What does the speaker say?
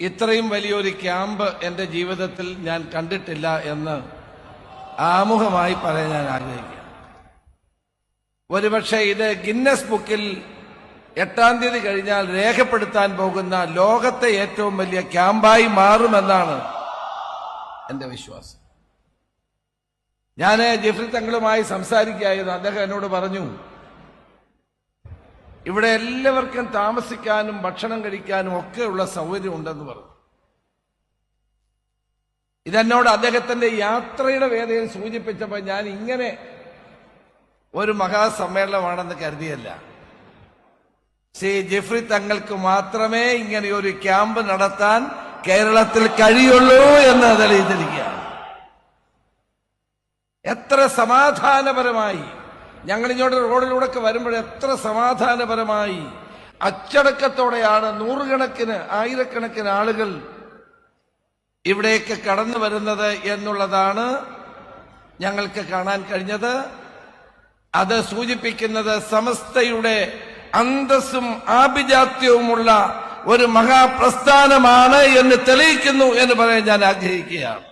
ഇത്രയും വലിയൊരു ക്യാമ്പ് എൻ്റെ ജീവിതത്തിൽ ഞാൻ കണ്ടിട്ടില്ല എന്ന് ആമുഖമായി പറയാൻ ഞാൻ ആഗ്രഹിക്കുന്നു. ഒരുപക്ഷെ ഇത് ഗിന്നസ് ബുക്കിൽ 8-ാം തീയതി കഴിഞ്ഞാൽ രേഖപ്പെടുത്താൻ പോകുന്ന ലോകത്തെ ഏറ്റവും വലിയ ക്യാമ്പായി മാറുമെന്നാണ് എൻ്റെ വിശ്വാസം. ഞാൻ ജിഫ്രി തങ്ങളുമായി സംസാരിക്കുകയായിരുന്നു. അദ്ദേഹം എന്നോട് പറഞ്ഞു, ഇവിടെ എല്ലാവർക്കും താമസിക്കാനും ഭക്ഷണം കഴിക്കാനും ഒക്കെയുള്ള സൗകര്യം ഉണ്ടെന്ന് പറഞ്ഞു. ഇതെന്നോട് അദ്ദേഹത്തിന്റെ യാത്രയുടെ വേദനയിൽ സൂചിപ്പിച്ചപ്പോൾ ഞാൻ ഇങ്ങനെ ഒരു മഹാസമ്മേളനമാണെന്ന് കരുതിയല്ല. ശ്രീ ജിഫ്രി തങ്ങൾക്ക് മാത്രമേ ഇങ്ങനെ ഒരു ക്യാമ്പ് നടത്താൻ കേരളത്തിൽ കഴിയുള്ളൂ എന്ന് തെളിയിച്ചിരിക്കുകയാണ്. എത്ര സമാധാനപരമായി ഞങ്ങളിങ്ങോട്ട് റോഡിലൂടെ വരുമ്പോൾ എത്ര സമാധാനപരമായി അച്ചടക്കത്തോടെയാണ് നൂറുകണക്കിന് ആയിരക്കണക്കിന് ആളുകൾ ഇവിടേക്ക് കടന്നു വരുന്നത് എന്നുള്ളതാണ് ഞങ്ങൾക്ക് കാണാൻ കഴിഞ്ഞത്. അത് സൂചിപ്പിക്കുന്നത് സമസ്തയുടെ അന്തസ്സും ആഭിജാത്യവുമുള്ള ഒരു മഹാപ്രസ്ഥാനമാണ് എന്ന് തെളിയിക്കുന്നു എന്ന് പറയാൻ ഞാൻ ആഗ്രഹിക്കുകയാണ്.